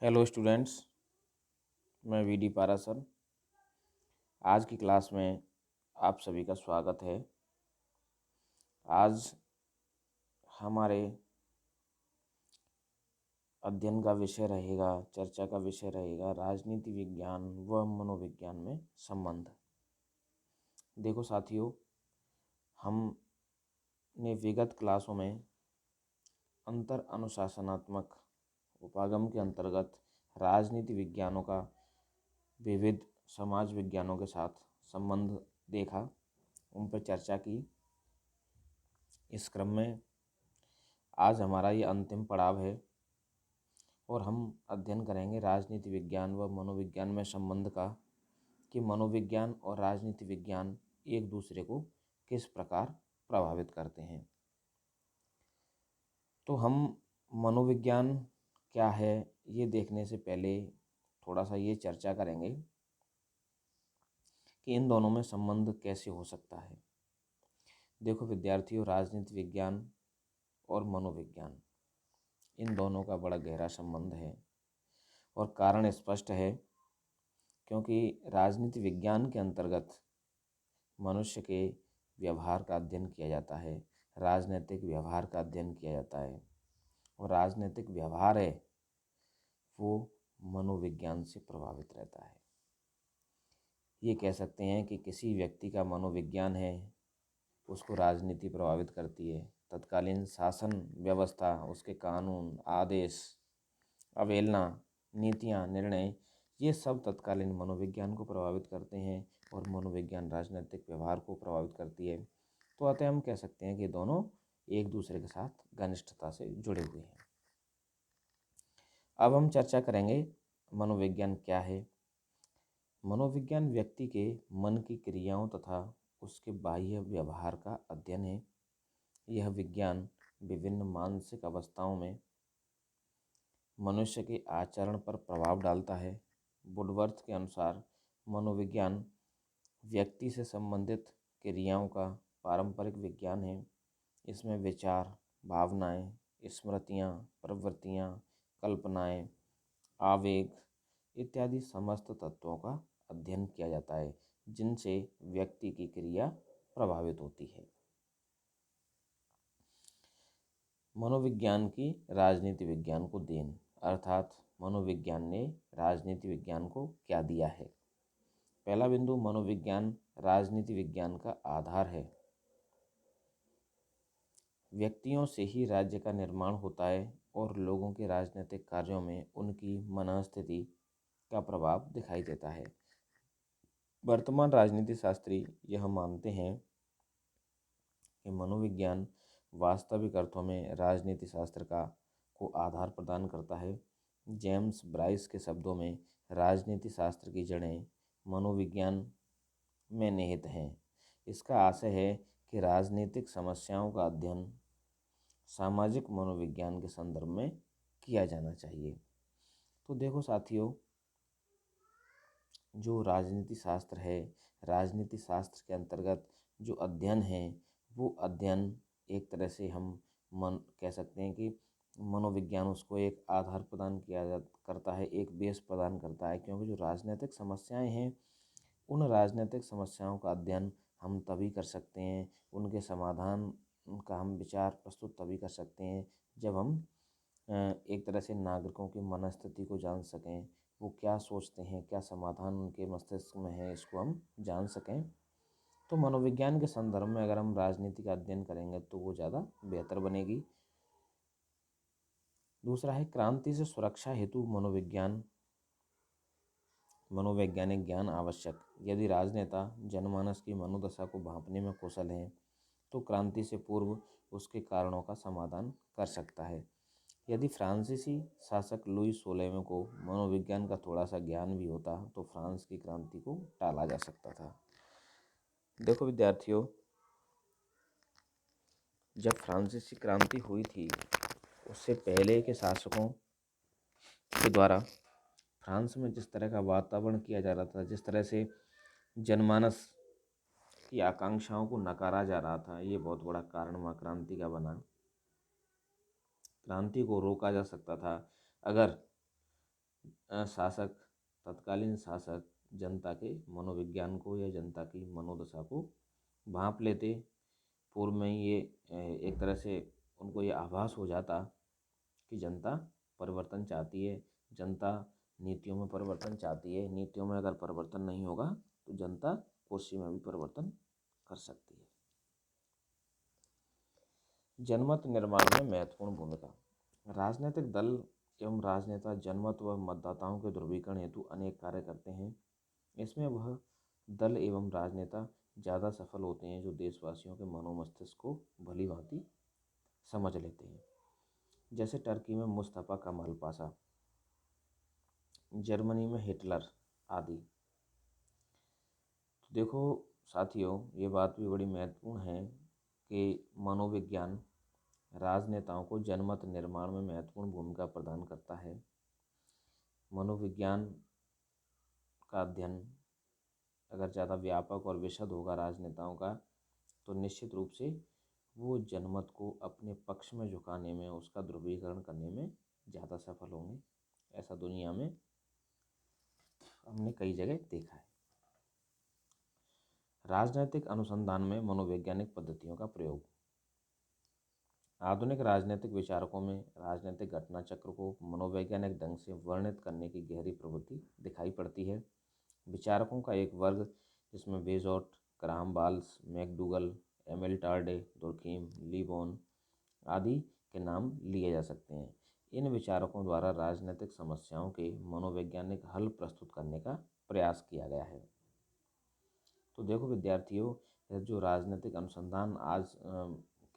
Hello students, मैं VD Parashar. आज की क्लास में आप सभी का स्वागत है। आज हमारे अध्ययन का विषय रहेगा, चर्चा का विषय रहेगा राजनीति विज्ञान व मनोविज्ञान में संबंध। देखो साथियों, हमने विगत क्लासों में अंतर अनुशासनात्मक उपागम के अंतर्गत राजनीति विज्ञानों का विविध समाज विज्ञानों के साथ संबंध देखा, उन पर चर्चा की। इस क्रम में आज हमारा ये अंतिम पड़ाव है और हम अध्ययन करेंगे राजनीति विज्ञान व मनोविज्ञान में संबंध का, कि मनोविज्ञान और राजनीति विज्ञान एक दूसरे को किस प्रकार प्रभावित करते हैं। तो हम मनोविज्ञान क्या है ये देखने से पहले थोड़ा सा ये चर्चा करेंगे कि इन दोनों में संबंध कैसे हो सकता है। देखो विद्यार्थियों, राजनीति विज्ञान और मनोविज्ञान, इन दोनों का बड़ा गहरा संबंध है और कारण स्पष्ट है, क्योंकि राजनीति विज्ञान के अंतर्गत मनुष्य के व्यवहार का अध्ययन किया जाता है, राजनीतिक व्यवहार का अध्ययन किया जाता है, और राजनीतिक व्यवहार है वो मनोविज्ञान से प्रभावित रहता है। ये कह सकते हैं कि किसी व्यक्ति का मनोविज्ञान है, उसको राजनीति प्रभावित करती है। तत्कालीन शासन व्यवस्था, उसके कानून, आदेश, अवहेलना, नीतियाँ, निर्णय, ये सब तत्कालीन मनोविज्ञान को प्रभावित करते हैं और मनोविज्ञान राजनीतिक व्यवहार को प्रभावित करती है। तो अतः हम कह सकते हैं कि दोनों एक दूसरे के साथ घनिष्ठता से जुड़े हुए हैं। अब हम चर्चा करेंगे मनोविज्ञान क्या है। मनोविज्ञान व्यक्ति के मन की क्रियाओं तथा उसके बाह्य व्यवहार का अध्ययन है। यह विज्ञान विभिन्न मानसिक अवस्थाओं में मनुष्य के आचरण पर प्रभाव डालता है। वुडवर्थ के अनुसार मनोविज्ञान व्यक्ति से संबंधित क्रियाओं का पारंपरिक विज्ञान है। इसमें विचार, भावनाएं, स्मृतियां, प्रवृत्तियां, कल्पनाएं, आवेग इत्यादि समस्त तत्वों का अध्ययन किया जाता है, जिनसे व्यक्ति की क्रिया प्रभावित होती है। मनोविज्ञान की राजनीति विज्ञान को देन, अर्थात मनोविज्ञान ने राजनीति विज्ञान को क्या दिया है। पहला बिंदु, मनोविज्ञान राजनीति विज्ञान का आधार है। व्यक्तियों से ही राज्य का निर्माण होता है और लोगों के राजनीतिक कार्यों में उनकी मनःस्थिति का प्रभाव दिखाई देता है। वर्तमान राजनीति शास्त्री यह मानते हैं कि मनोविज्ञान वास्तविक अर्थों में राजनीति शास्त्र को आधार प्रदान करता है। जेम्स ब्राइस के शब्दों में, राजनीति शास्त्र की जड़ें मनोविज्ञान में निहित हैं। इसका आशय है कि राजनीतिक समस्याओं का अध्ययन सामाजिक मनोविज्ञान के संदर्भ में किया जाना चाहिए। तो देखो साथियों, जो राजनीति शास्त्र है, राजनीति शास्त्र के अंतर्गत जो अध्ययन है, वो अध्ययन एक तरह से हम कह सकते हैं कि मनोविज्ञान उसको एक आधार प्रदान करता है, एक बेस प्रदान करता है। क्योंकि जो राजनीतिक समस्याएं हैं, उन राजनीतिक समस्याओं का अध्ययन हम तभी कर सकते हैं, उनके समाधान का हम विचार प्रस्तुत तभी कर सकते हैं जब हम एक तरह से नागरिकों की मनस्थिति को जान सकें, वो क्या सोचते हैं, क्या समाधान उनके मस्तिष्क में है, इसको हम जान सकें। तो मनोविज्ञान के संदर्भ में अगर हम राजनीति का अध्ययन करेंगे तो वो ज़्यादा बेहतर बनेगी। दूसरा है, क्रांति से सुरक्षा हेतु मनोवैज्ञानिक ज्ञान आवश्यक। यदि राजनेता जनमानस की मनोदशा को भांपने में कुशल हैं तो क्रांति से पूर्व उसके कारणों का समाधान कर सकता है। यदि फ्रांसीसी शासक लुई 16वें को मनोविज्ञान का थोड़ा सा ज्ञान भी होता तो फ्रांस की क्रांति को टाला जा सकता था। देखो विद्यार्थियों, जब फ्रांसीसी क्रांति हुई थी, उससे पहले के शासकों के द्वारा फ्रांस में जिस तरह का वातावरण किया जा रहा था, जिस तरह से जनमानस की आकांक्षाओं को नकारा जा रहा था, ये बहुत बड़ा कारण वहाँ क्रांति का बना। क्रांति को रोका जा सकता था अगर शासक, तत्कालीन शासक जनता के मनोविज्ञान को या जनता की मनोदशा को भांप लेते। पूर्व में ही ये एक तरह से उनको ये आभास हो जाता कि जनता परिवर्तन चाहती है, जनता नीतियों में परिवर्तन चाहती है, नीतियों में अगर परिवर्तन नहीं होगा तो जनता कुर्सी में भी परिवर्तन कर सकती है। जनमत निर्माण में महत्वपूर्ण भूमिका। राजनीतिक दल एवं राजनेता जनमत व मतदाताओं के ध्रुवीकरण हेतु अनेक कार्य करते हैं। इसमें वह दल एवं राजनेता ज़्यादा सफल होते हैं जो देशवासियों के मनोमस्तिष्क को भली भांति समझ लेते हैं। जैसे टर्की में मुस्तफ़ा कमाल पाशा, जर्मनी में हिटलर आदि। तो देखो साथियों, ये बात भी बड़ी महत्वपूर्ण है कि मनोविज्ञान राजनेताओं को जनमत निर्माण में महत्वपूर्ण भूमिका प्रदान करता है। मनोविज्ञान का अध्ययन अगर ज़्यादा व्यापक और विशद होगा राजनेताओं का, तो निश्चित रूप से वो जनमत को अपने पक्ष में झुकाने में, उसका ध्रुवीकरण करने में ज़्यादा सफल होंगे। ऐसा दुनिया में हमने कई जगह देखा है। राजनीतिक अनुसंधान में मनोवैज्ञानिक पद्धतियों का प्रयोग। आधुनिक राजनीतिक विचारकों में राजनीतिक घटना चक्र को मनोवैज्ञानिक ढंग से वर्णित करने की गहरी प्रवृत्ति दिखाई पड़ती है। विचारकों का एक वर्ग जिसमें बेजोट, ग्राहम बाल्स, मैकडूगल, एमिल टार्डे, दुर्खीम, लीबोन आदि के नाम लिए जा सकते हैं। इन विचारकों द्वारा राजनीतिक समस्याओं के मनोवैज्ञानिक हल प्रस्तुत करने का प्रयास किया गया है। तो देखो विद्यार्थियों, जो राजनीतिक अनुसंधान आज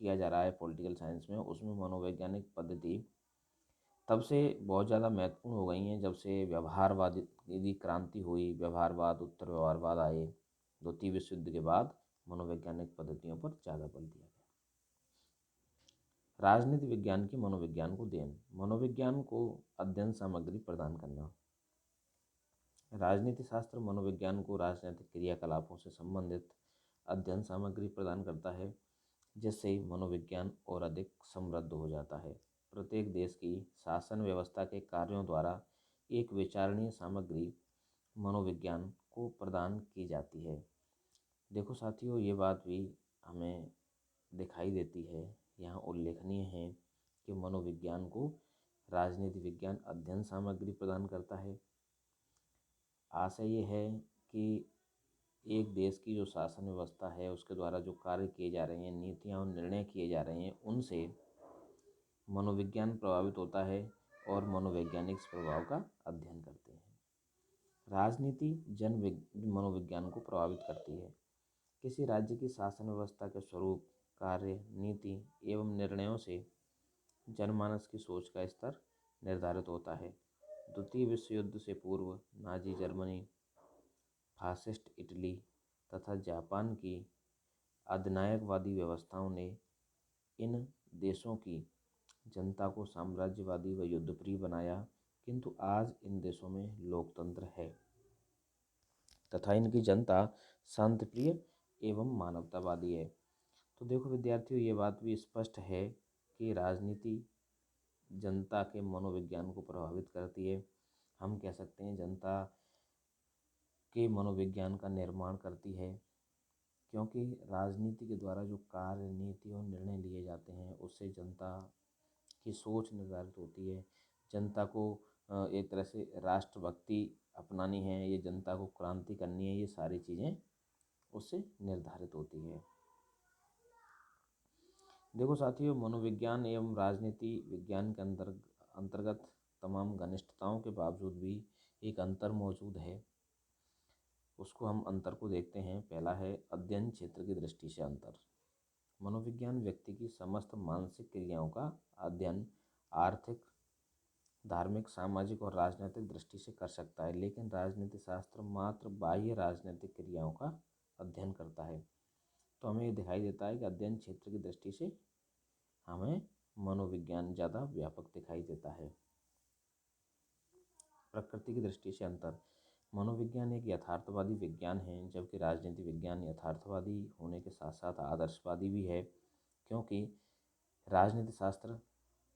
किया जा रहा है पॉलिटिकल साइंस में, उसमें मनोवैज्ञानिक पद्धति तब से बहुत ज़्यादा महत्वपूर्ण हो गई हैं जब से व्यवहारवादी की क्रांति हुई, व्यवहारवाद, उत्तर व्यवहारवाद आए। द्वितीय विश्व युद्ध के बाद मनोवैज्ञानिक पद्धतियों पर ज़्यादा बल दिया गया। राजनीति विज्ञान की मनोविज्ञान को देन। मनोविज्ञान को अध्ययन सामग्री प्रदान करना। राजनीति शास्त्र मनोविज्ञान को राजनीतिक क्रियाकलापों से संबंधित अध्ययन सामग्री प्रदान करता है, जिससे मनोविज्ञान और अधिक समृद्ध हो जाता है। प्रत्येक देश की शासन व्यवस्था के कार्यों द्वारा एक विचारणीय सामग्री मनोविज्ञान को प्रदान की जाती है। देखो साथियों, ये बात भी हमें दिखाई देती है, यहाँ उल्लेखनीय है कि मनोविज्ञान को राजनीति विज्ञान अध्ययन सामग्री प्रदान करता है। आशय ये है कि एक देश की जो शासन व्यवस्था है उसके द्वारा जो कार्य किए जा रहे हैं, नीतियाँ और निर्णय किए जा रहे हैं, उनसे मनोविज्ञान प्रभावित होता है और मनोवैज्ञानिक इस प्रभाव का अध्ययन करते हैं। राजनीति मनोविज्ञान को प्रभावित करती है। किसी राज्य की शासन व्यवस्था के स्वरूप, कार्य, नीति एवं निर्णयों से जनमानस की सोच का स्तर निर्धारित होता है। द्वितीय विश्व युद्ध से पूर्व नाजी जर्मनी, फासिस्ट इटली तथा जापान की अधिनायकवादी व्यवस्थाओं ने इन देशों की जनता को साम्राज्यवादी व युद्धप्रिय बनाया, किंतु आज इन देशों में लोकतंत्र है तथा इनकी जनता शांतिप्रिय एवं मानवतावादी है। तो देखो विद्यार्थियों, ये बात भी स्पष्ट है कि राजनीति जनता के मनोविज्ञान को प्रभावित करती है। हम कह सकते हैं जनता के मनोविज्ञान का निर्माण करती है, क्योंकि राजनीति के द्वारा जो कार्य, नीति और निर्णय लिए जाते हैं उससे जनता की सोच निर्धारित होती है। जनता को एक तरह से राष्ट्रभक्ति अपनानी है, ये जनता को क्रांति करनी है, ये सारी चीज़ें उससे निर्धारित होती है। देखो साथियों, मनोविज्ञान एवं राजनीति विज्ञान के अंतर्गत तमाम घनिष्ठताओं के बावजूद भी एक अंतर मौजूद है। उसको हम अंतर को देखते हैं। पहला है अध्ययन क्षेत्र की दृष्टि से अंतर। मनोविज्ञान व्यक्ति की समस्त मानसिक क्रियाओं का अध्ययन आर्थिक, धार्मिक, सामाजिक और राजनीतिक दृष्टि से कर सकता है, लेकिन राजनीति शास्त्र मात्र बाह्य राजनीतिक क्रियाओं का अध्ययन करता है। तो हमें ये दिखाई देता है कि अध्ययन क्षेत्र की दृष्टि से हमें मनोविज्ञान ज़्यादा व्यापक दिखाई देता है। प्रकृति की दृष्टि से अंतर। मनोविज्ञान एक यथार्थवादी विज्ञान है, जबकि राजनीति विज्ञान यथार्थवादी होने के साथ साथ आदर्शवादी भी है, क्योंकि राजनीति शास्त्र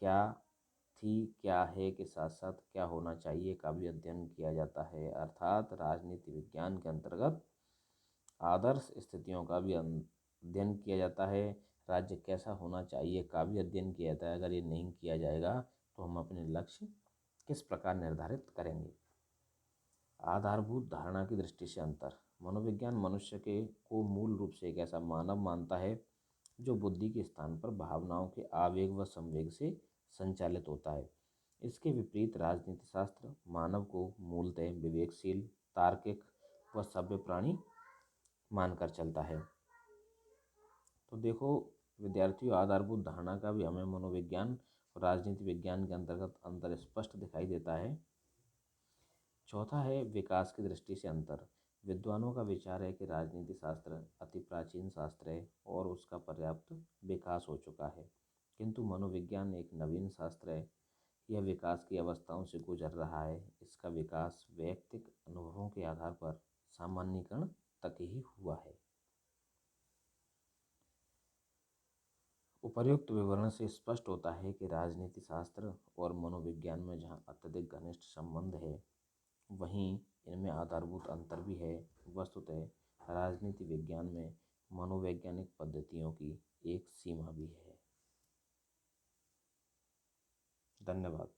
क्या थी क्या है के साथ साथ क्या होना चाहिए का भी अध्ययन किया जाता है। अर्थात राजनीति विज्ञान के अंतर्गत आदर्श स्थितियों का भी अध्ययन किया जाता है। राज्य कैसा होना चाहिए का भी अध्ययन किया जाता है। अगर ये नहीं किया जाएगा तो हम अपने लक्ष्य किस प्रकार निर्धारित करेंगे। आधारभूत धारणा की दृष्टि से अंतर। मनोविज्ञान मनुष्य के को मूल रूप से एक ऐसा मानव मानता है जो बुद्धि के स्थान पर भावनाओं के आवेग व संवेग से संचालित होता है। इसके विपरीत राजनीति शास्त्र मानव को मूलतः विवेकशील, तार्किक व सभ्य प्राणी मानकर चलता है। तो देखो विद्यार्थियों, आधारभूत धारणा का भी हमें मनोविज्ञान और राजनीति विज्ञान के अंतर्गत अंतर स्पष्ट दिखाई देता है। चौथा है विकास की दृष्टि से अंतर। विद्वानों का विचार है कि राजनीति शास्त्र अति प्राचीन शास्त्र है और उसका पर्याप्त विकास हो चुका है, किंतु मनोविज्ञान एक नवीन शास्त्र है। यह विकास की अवस्थाओं से गुजर रहा है। इसका विकास वैयक्तिक अनुभवों के आधार पर सामान्यीकरण तक ही हुआ है। उपर्युक्त विवरण से स्पष्ट होता है कि राजनीति शास्त्र और मनोविज्ञान में जहाँ अत्यधिक घनिष्ठ संबंध है, वहीं इनमें आधारभूत अंतर भी है। वस्तुतः राजनीति विज्ञान में मनोवैज्ञानिक पद्धतियों की एक सीमा भी है। धन्यवाद।